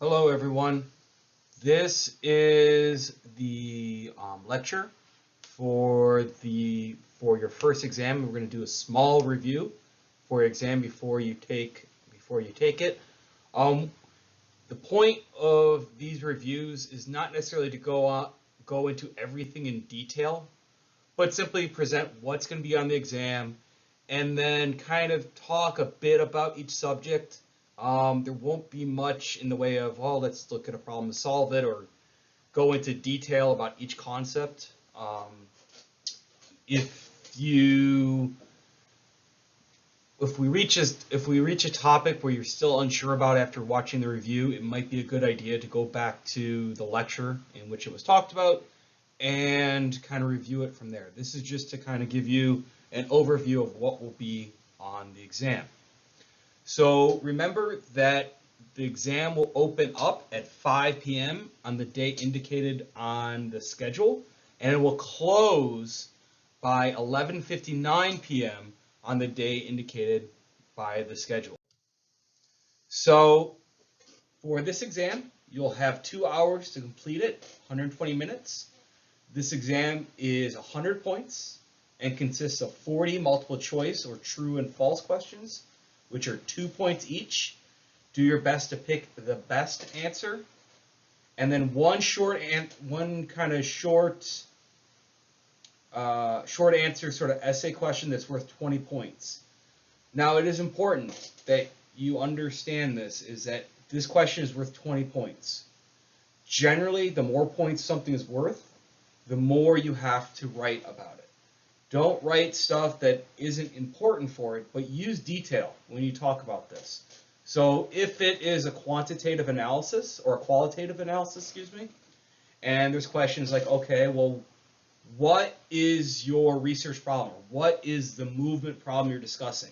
Hello, everyone. This is the lecture for your first exam. We're going to do a small review for your exam before you take it. Um, the point of these reviews is not necessarily to go into everything in detail, but simply present what's going to be on the exam and then kind of talk a bit about each subject. There won't be much in the way of, oh, let's look at a problem and solve it, or go into detail about each concept. If you if we reach a topic where you're still unsure about after watching the review, it might be a good idea to go back to the lecture in which it was talked about and kind of review it from there. This is just to kind of give you an overview of what will be on the exam. So remember that the exam will open up at 5 p.m. on the day indicated on the schedule, and it will close by 11:59 p.m. on the day indicated by the schedule. So for this exam, you'll have 2 hours to complete it, 120 minutes. This exam is 100 points and consists of 40 multiple choice or true and false questions, which are 2 points each. Do your best to pick the best answer, and then one kind of short answer sort of essay question that's worth 20 points. Now, it is important that you understand this, is that this question is worth 20 points. Generally, the more points something is worth, the more you have to write about it. Don't write stuff that isn't important for it, but use detail when you talk about this. So if it is a quantitative analysis, or a qualitative analysis, excuse me, and there's questions like, okay, well, what is your research problem? What is the movement problem you're discussing?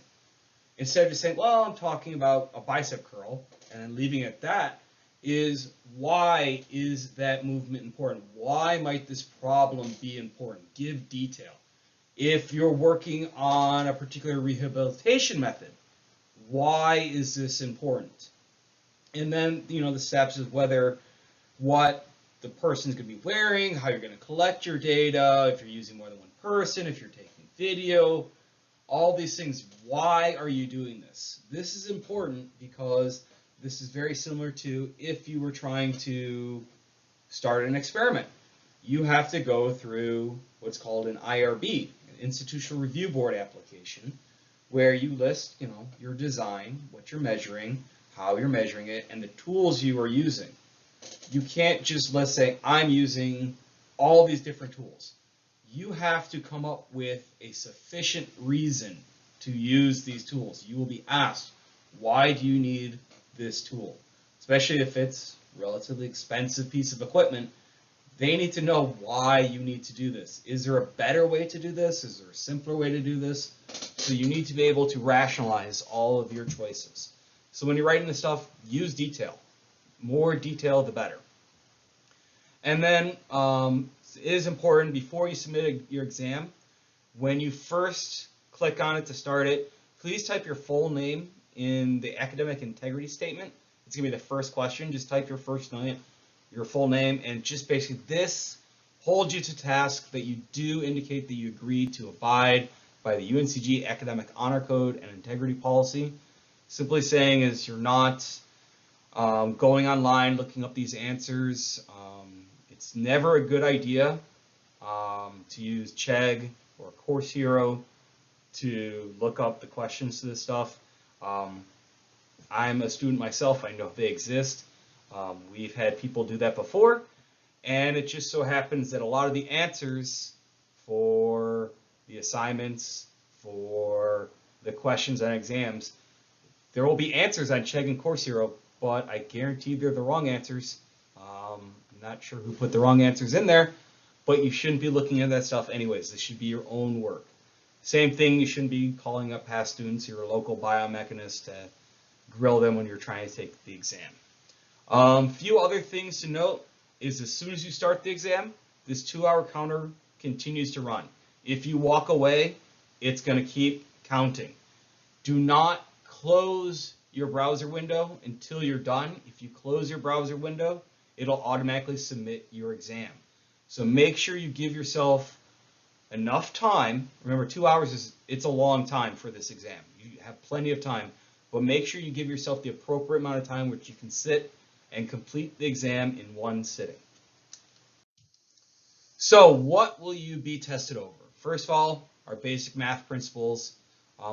Instead of just saying, well, I'm talking about a bicep curl, and then leaving it at that, is why is that movement important? Why might this problem be important? Give detail. If you're working on a particular rehabilitation method, why is this important? And then, the steps is what the person's going to be wearing, how you're going to collect your data, if you're using more than one person, if you're taking video, all these things. Why are you doing this? This is important because this is very similar to if you were trying to start an experiment. You have to go through what's called an IRB, an Institutional Review Board application, where you list, your design, what you're measuring, how you're measuring it, and the tools you are using. You can't just, let's say, I'm using all these different tools. You have to come up with a sufficient reason to use these tools. You will be asked, why do you need this tool? Especially if it's a relatively expensive piece of equipment, they need to know why you need to do this. Is there a better way to do this? Is there a simpler way to do this? So you need to be able to rationalize all of your choices. So when you're writing this stuff, use detail. More detail, the better. And then it is important before you submit your exam, when you first click on it to start it, please type your full name in the academic integrity statement. It's going to be the first question. Just type your first name, your full name, and just basically this holds you to task that you do indicate that you agree to abide by the UNCG Academic Honor Code and Integrity Policy. Simply saying is you're not going online looking up these answers. It's never a good idea to use Chegg or Course Hero to look up the questions to this stuff. I'm a student myself. I know they exist. We've had people do that before, and it just so happens that a lot of the answers for the assignments, for the questions on exams, there will be answers on Chegg and Course Hero, but I guarantee they're the wrong answers. I'm not sure who put the wrong answers in there, but you shouldn't be looking at that stuff anyways. This should be your own work. Same thing, you shouldn't be calling up past students, your local biomechanist, to grill them when you're trying to take the exam. Few other things to note is as soon as you start the exam, this 2-hour counter continues to run. If you walk away, it's going to keep counting. Do not close your browser window until you're done. If you close your browser window, it'll automatically submit your exam. So make sure you give yourself enough time. Remember, 2 hours it's a long time for this exam. You have plenty of time, but make sure you give yourself the appropriate amount of time which you can sit and complete the exam in one sitting. So what will you be tested over? First of all, our basic math principles.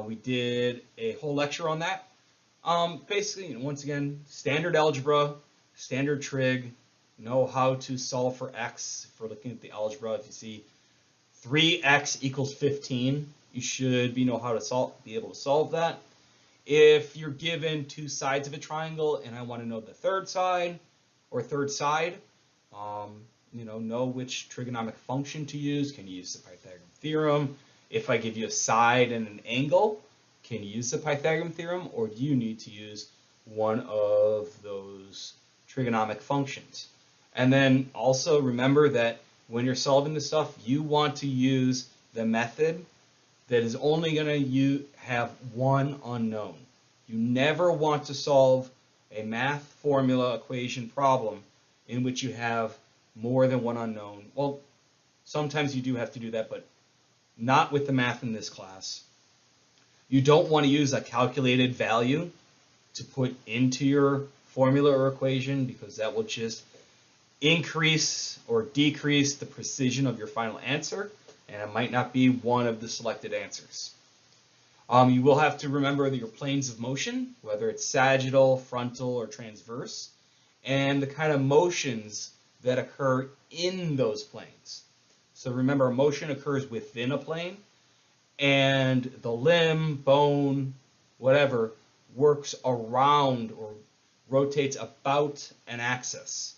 We did a whole lecture on that. Basically, once again, standard algebra, standard trig, know how to solve for x. If we're looking at the algebra, if you see 3x equals 15, you should be able to solve that. If you're given two sides of a triangle and I want to know the third side, know which trigonomic function to use. Can you use the Pythagorean theorem? If I give you a side and an angle, can you use the Pythagorean theorem, or do you need to use one of those trigonomic functions? And then also remember that when you're solving this stuff, you want to use the method that is only going to have one unknown. You never want to solve a math formula equation problem in which you have more than one unknown. Well, sometimes you do have to do that, but not with the math in this class. You don't want to use a calculated value to put into your formula or equation, because that will just increase or decrease the precision of your final answer, and it might not be one of the selected answers. You will have to remember your planes of motion, whether it's sagittal, frontal, or transverse, and the kind of motions that occur in those planes. So remember, motion occurs within a plane, and the limb, bone, whatever, works around or rotates about an axis.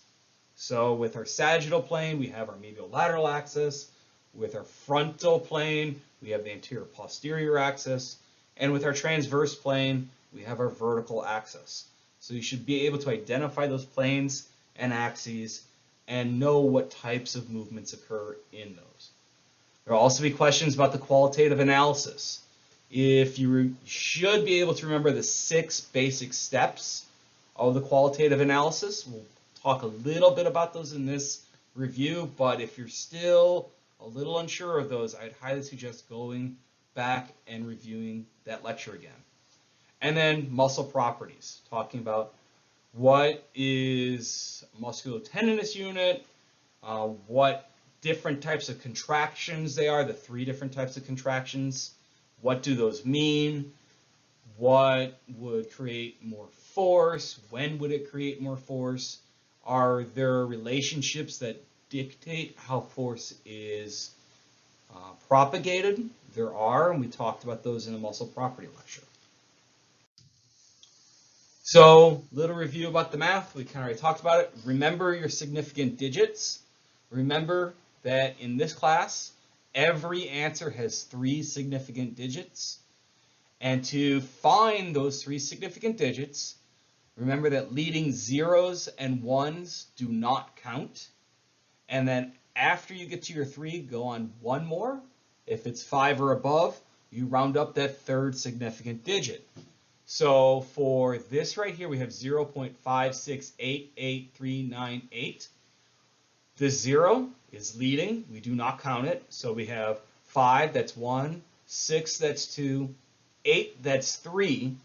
So with our sagittal plane, we have our medial-lateral axis. With our frontal plane, we have the anterior-posterior axis. And with our transverse plane, we have our vertical axis. So you should be able to identify those planes and axes and know what types of movements occur in those. There will also be questions about the qualitative analysis. If you should be able to remember the 6 basic steps of the qualitative analysis. We'll talk a little bit about those in this review, but if you're still a little unsure of those, I'd highly suggest going back and reviewing that lecture again. And then muscle properties, talking about what is musculotendinous unit, what different types of contractions they are, the 3 different types of contractions, what do those mean, what would create more force, when would it create more force, are there relationships that dictate how force is propagated? There are, and we talked about those in the muscle property lecture. So, little review about the math. We kind of already talked about it. Remember your significant digits. Remember that in this class, every answer has 3 significant digits. And to find those 3 significant digits, remember that leading zeros and ones do not count. And then after you get to your 3, go on 1 more. If it's 5 or above, you round up that 3rd significant digit. So for this right here, we have 0.5688398. The 0 is leading. We do not count it. So we have 5, that's 1, 6, that's 2, 8, that's 3.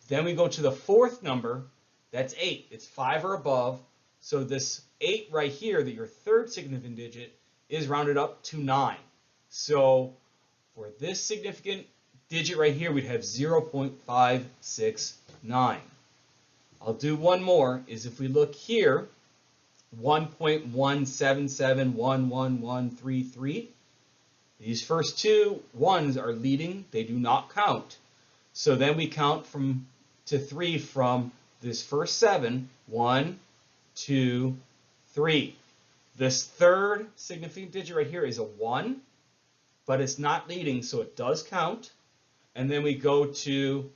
Then we go to the 4th number, that's 8. It's 5 or above. So this 8 right here, that your 3rd significant digit, is rounded up to 9. So for this significant digit right here, we'd have 0.569. I'll do one more, is if we look here, 1.1771133. These first 2 ones are leading, they do not count. So then we count to 3 from this first 7, 1, 2, 3. This 3rd significant digit right here is a 1, but it's not leading, so it does count. And then we go to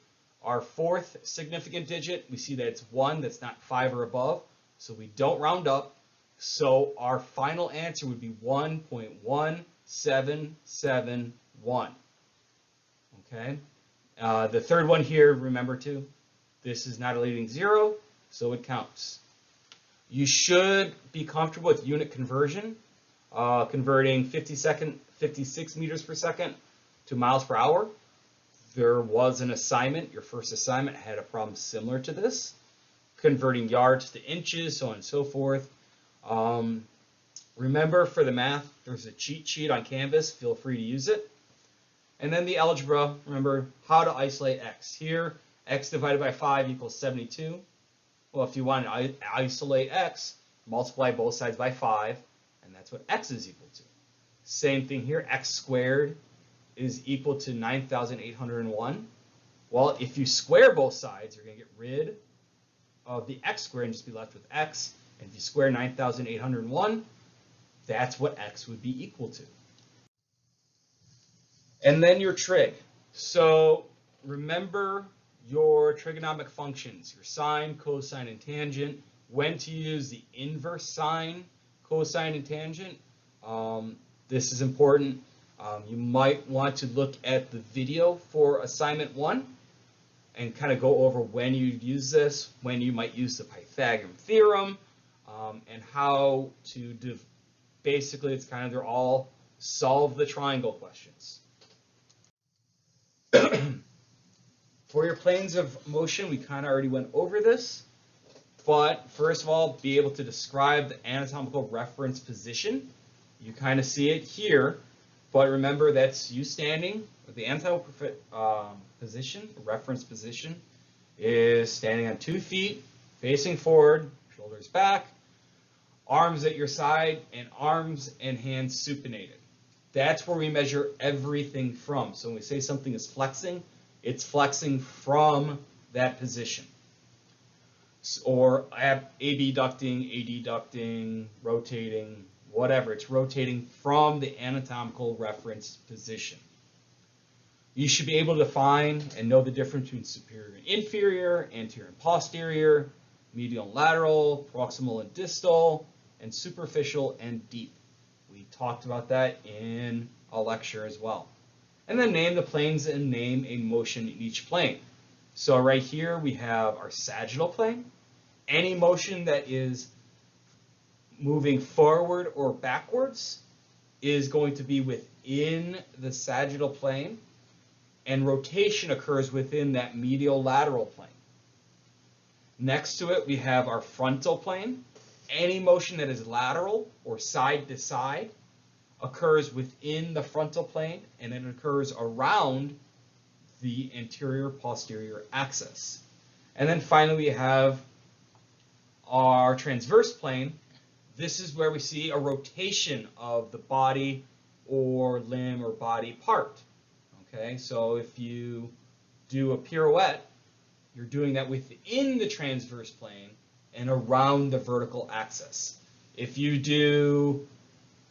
our 4th significant digit. We see that it's 1, that's not 5 or above, so we don't round up. So our final answer would be 1.1771. Okay. The 3rd one here, remember too, This is not a leading zero, so it counts. You should be comfortable with unit conversion, converting 56 meters per second to miles per hour. There was an assignment, your first assignment had a problem similar to this, converting yards to inches, so on and so forth. Remember, for the math, there's a cheat sheet on Canvas, feel free to use it. And then the algebra, remember how to isolate x. Here, x divided by 5 equals 72. Well, if you want to isolate x, multiply both sides by 5, and that's what x is equal to. Same thing here, x squared is equal to 9,801. Well, if you square both sides, you're going to get rid of the x squared and just be left with x. And if you square 9,801, that's what x would be equal to. And then your trig. So remember your trigonomic functions, your sine, cosine, and tangent, when to use the inverse sine, cosine, and tangent. This is important. You might want to look at the video for assignment 1 and kind of go over when you use this, when you might use the Pythagorean theorem, and how to basically, it's kind of, they're all solve the triangle questions. For your planes of motion, we kind of already went over this, but first of all, be able to describe the anatomical reference position. You kind of see it here, but remember that's you standing. The anatomical position, reference position, is standing on 2 feet, facing forward, shoulders back, arms at your side, and arms and hands supinated. That's where we measure everything from. So when we say something is flexing, it's flexing from that position. Or abducting, adducting, rotating, whatever. It's rotating from the anatomical reference position. You should be able to define and know the difference between superior and inferior, anterior and posterior, medial and lateral, proximal and distal, and superficial and deep. We talked about that in a lecture as well. And then name the planes and name a motion in each plane. So right here we have our sagittal plane. Any motion that is moving forward or backwards is going to be within the sagittal plane, and rotation occurs within that medial lateral plane. Next to it we have our frontal plane. Any motion that is lateral or side to side occurs within the frontal plane, and it occurs around the anterior posterior axis. And then finally we have our transverse plane. This is where we see a rotation of the body or limb or body part. Okay, so if you do a pirouette, you're doing that within the transverse plane and around the vertical axis. If you do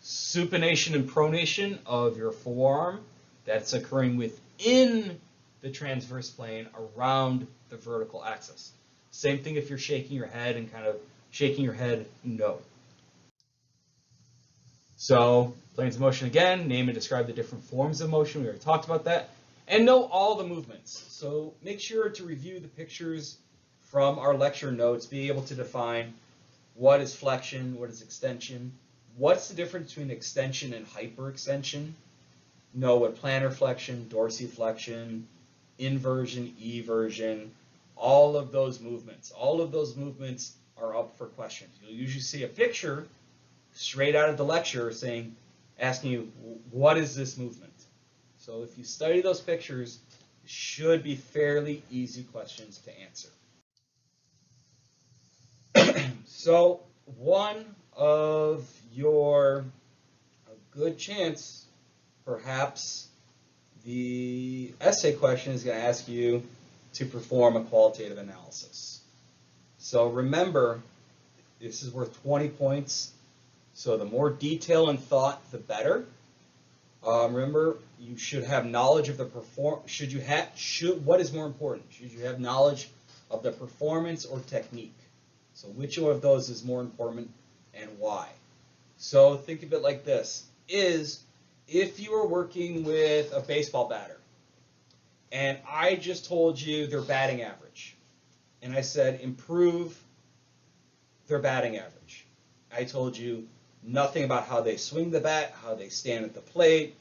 supination and pronation of your forearm, that's occurring within the transverse plane around the vertical axis. Same thing if you're shaking your head and kind of shaking your head no. So planes of motion again, name and describe the different forms of motion. We already talked about that. And know all the movements. So make sure to review the pictures from our lecture notes, be able to define what is flexion, what is extension, what's the difference between extension and hyperextension, know what plantar flexion, dorsiflexion, inversion, eversion, all of those movements. All of those movements are up for questions. You'll usually see a picture straight out of the lecture asking you, what is this movement? So if you study those pictures, it should be fairly easy questions to answer. So one of a good chance, perhaps the essay question is going to ask you to perform a qualitative analysis. So remember, this is worth 20 points. So the more detail and thought, the better. Remember, you should have knowledge of the what is more important? Should you have knowledge of the performance or technique? So which of those is more important and why? So think of it like this, if you are working with a baseball batter and I just told you their batting average, and I said improve their batting average. I told you nothing about how they swing the bat, how they stand at the plate,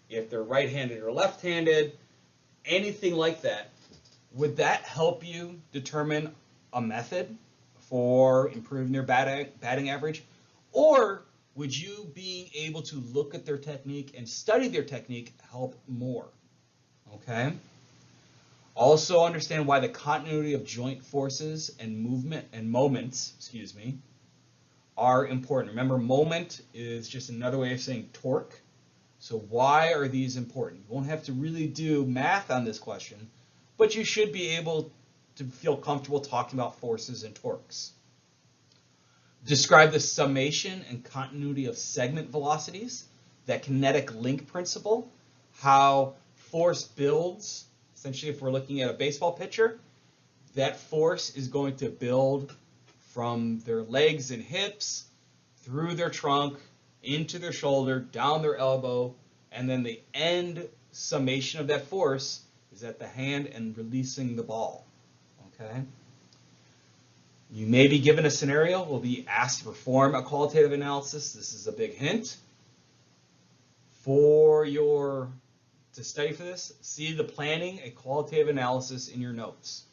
if they're right-handed or left-handed, anything like that. Would that help you determine a method for improving their batting average? Or would you being able to look at their technique and study their technique help more? Okay. Also understand why the continuity of joint forces and movement and moments, are important. Remember, moment is just another way of saying torque. So why are these important? You won't have to really do math on this question, but you should be able to feel comfortable talking about forces and torques. Describe the summation and continuity of segment velocities, that kinetic link principle, how force builds. Essentially, if we're looking at a baseball pitcher, that force is going to build from their legs and hips, through their trunk, into their shoulder, down their elbow, and then the end summation of that force is at the hand and releasing the ball. Okay? You may be given a scenario, will be asked to perform a qualitative analysis. This is a big hint. To study for this, see the planning a qualitative analysis in your notes.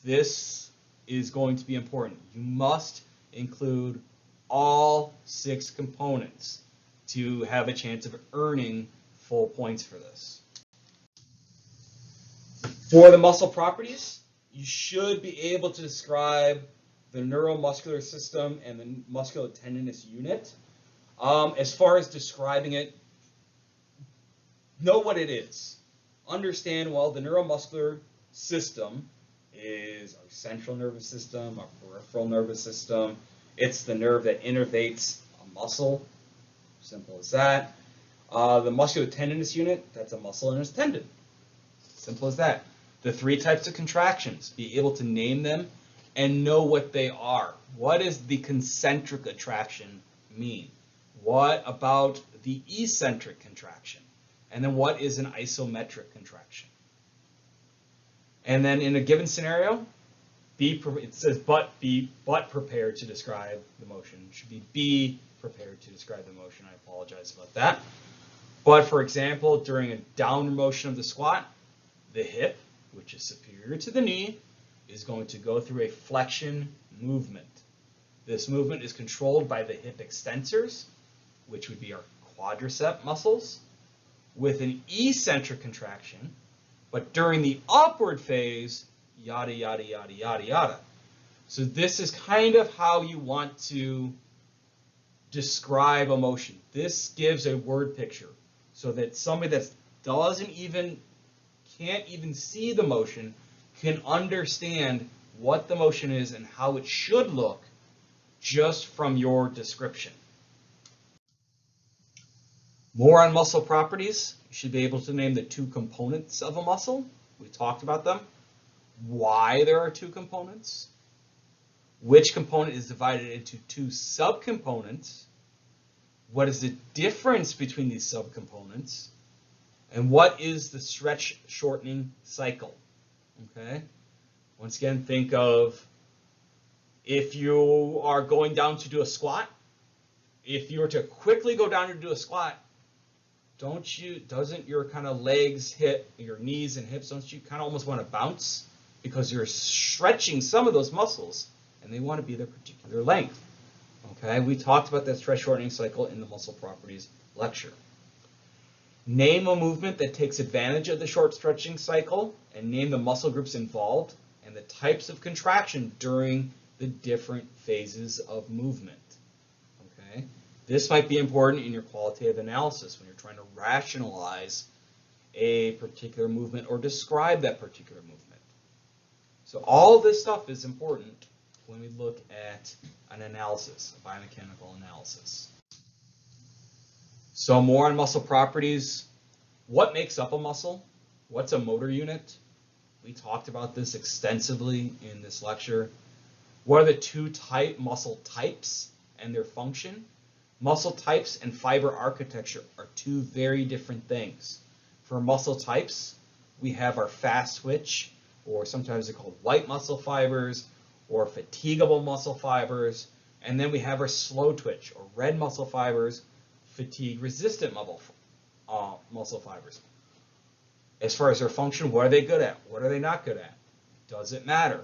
This is going to be important. You must include all 6 components to have a chance of earning full points for this. For the muscle properties, you should be able to describe the neuromuscular system and the musculotendinous unit. As far as describing it, know what it is. Understand, well, the neuromuscular system is our central nervous system, our peripheral nervous system. It's the nerve that innervates a muscle. Simple as that. The musculotendinous unit, that's a muscle and its tendon. Simple as that. The 3 types of contractions, be able to name them and know what they are. What does the concentric contraction mean? What about the eccentric contraction? And then what is an isometric contraction? And then in a given scenario, it says be prepared to describe the motion. It should be prepared to describe the motion. I apologize about that. But for example, during a downward motion of the squat, the hip, which is superior to the knee, is going to go through a flexion movement. This movement is controlled by the hip extensors, which would be our quadricep muscles, with an eccentric contraction, but during the upward phase, yada, yada, yada, yada, yada. So this is kind of how you want to describe a motion. This gives a word picture so that somebody that can't even see the motion can understand what the motion is and how it should look just from your description. More on muscle properties. You should be able to name the 2 components of a muscle. We talked about them. Why there are 2 components. Which component is divided into 2 subcomponents. What is the difference between these subcomponents? And what is the stretch shortening cycle? Okay. Once again, think of if you are going down to do a squat. If you were to quickly go down to do a squat, doesn't your kind of legs hit your knees and hips? Don't you kind of almost want to bounce because you're stretching some of those muscles and they want to be their particular length? Okay, we talked about that stretch shortening cycle in the muscle properties lecture. Name a movement that takes advantage of the short stretching cycle and name the muscle groups involved and the types of contraction during the different phases of movement. Okay. This might be important in your qualitative analysis when you're trying to rationalize a particular movement or describe that particular movement. So all this stuff is important when we look at an analysis, a biomechanical analysis. So more on muscle properties. What makes up a muscle? What's a motor unit? We talked about this extensively in this lecture. What are the 2 muscle types and their function? Muscle types and fiber architecture are 2 very different things. For muscle types, we have our fast twitch, or sometimes they're called white muscle fibers, or fatigable muscle fibers. And then we have our slow twitch, or red muscle fibers, fatigue-resistant muscle fibers. As far as their function, what are they good at? What are they not good at? Does it matter?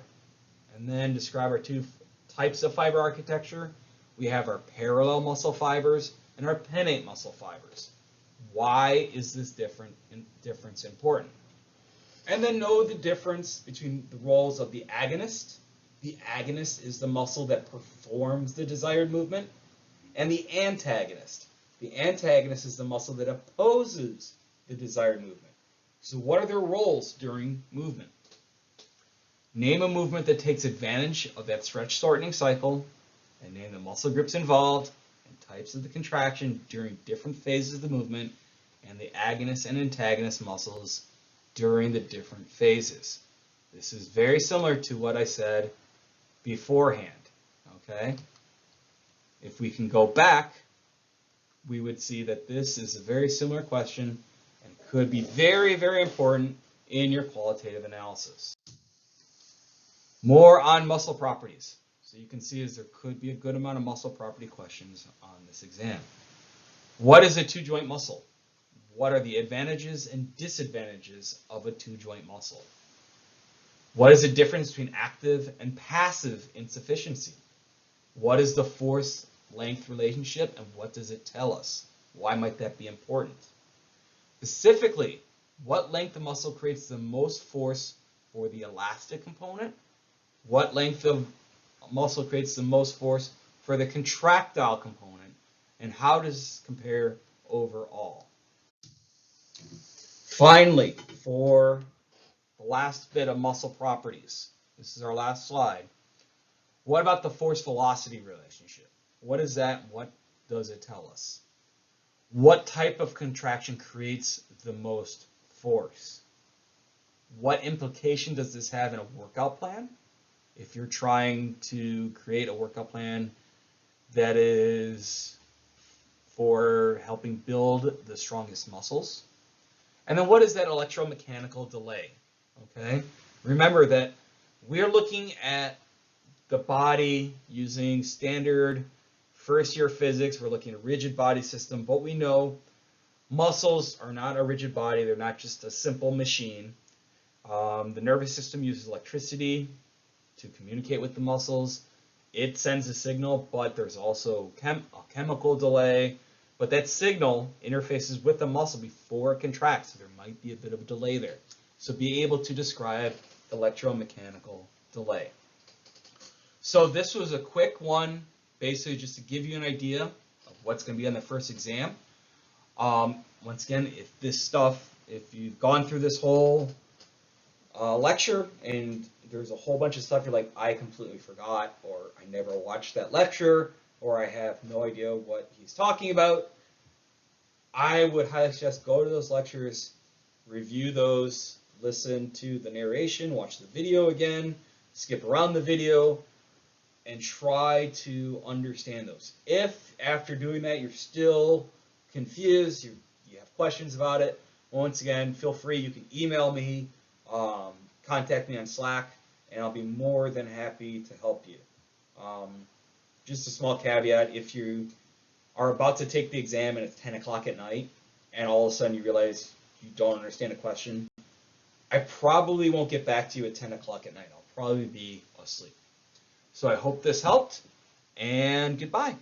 And then describe our two types of fiber architecture. We have our parallel muscle fibers and our pinnate muscle fibers. Why is this difference important? And then know the difference between the roles of the agonist. The agonist is the muscle that performs the desired movement, and the antagonist. The antagonist is the muscle that opposes the desired movement. So what are their roles during movement? Name a movement that takes advantage of that stretch shortening cycle, and name the muscle groups involved and types of the contraction during different phases of the movement, and the agonist and antagonist muscles during the different phases. This is very similar to what I said beforehand, okay? If we can go back, we would see that this is a very similar question and could be very, very important in your qualitative analysis. More on muscle properties. So you can see as there could be a good amount of muscle property questions on this exam. What is a two-joint muscle? What are the advantages and disadvantages of a two-joint muscle? What is the difference between active and passive insufficiency? What is the force-length relationship and what does it tell us? Why might that be important? Specifically, what length of muscle creates the most force for the elastic component? What length of muscle creates the most force for the contractile component? And how does this compare overall? Finally, for the last bit of muscle properties, this is our last slide. What about the force-velocity relationship? What is that? What does it tell us? What type of contraction creates the most force? What implication does this have in a workout plan? If you're trying to create a workout plan that is for helping build the strongest muscles. And then what is that electromechanical delay? Okay, remember that we're looking at the body using standard first-year physics. We're looking at a rigid body system, but we know muscles are not a rigid body. They're not just a simple machine. The nervous system uses electricity to communicate with the muscles. It sends a signal, but there's also a chemical delay. But that signal interfaces with the muscle before it contracts, so there might be a bit of a delay there. So be able to describe electromechanical delay. So this was a quick one, basically just to give you an idea of what's going to be on the first exam. Once again, if you've gone through this whole lecture and there's a whole bunch of stuff you're like, I completely forgot, or I never watched that lecture, or I have no idea what he's talking about, I would highly suggest go to those lectures, review those, listen to the narration, watch the video again, skip around the video, and try to understand those. If after doing that you're still confused, you have questions about it, once again, feel free, you can email me, contact me on Slack, and I'll be more than happy to help you. Just a small caveat, if you are about to take the exam and it's 10 o'clock at night, and all of a sudden you realize you don't understand a question, I probably won't get back to you at 10 o'clock at night. I'll probably be asleep. So I hope this helped, and goodbye.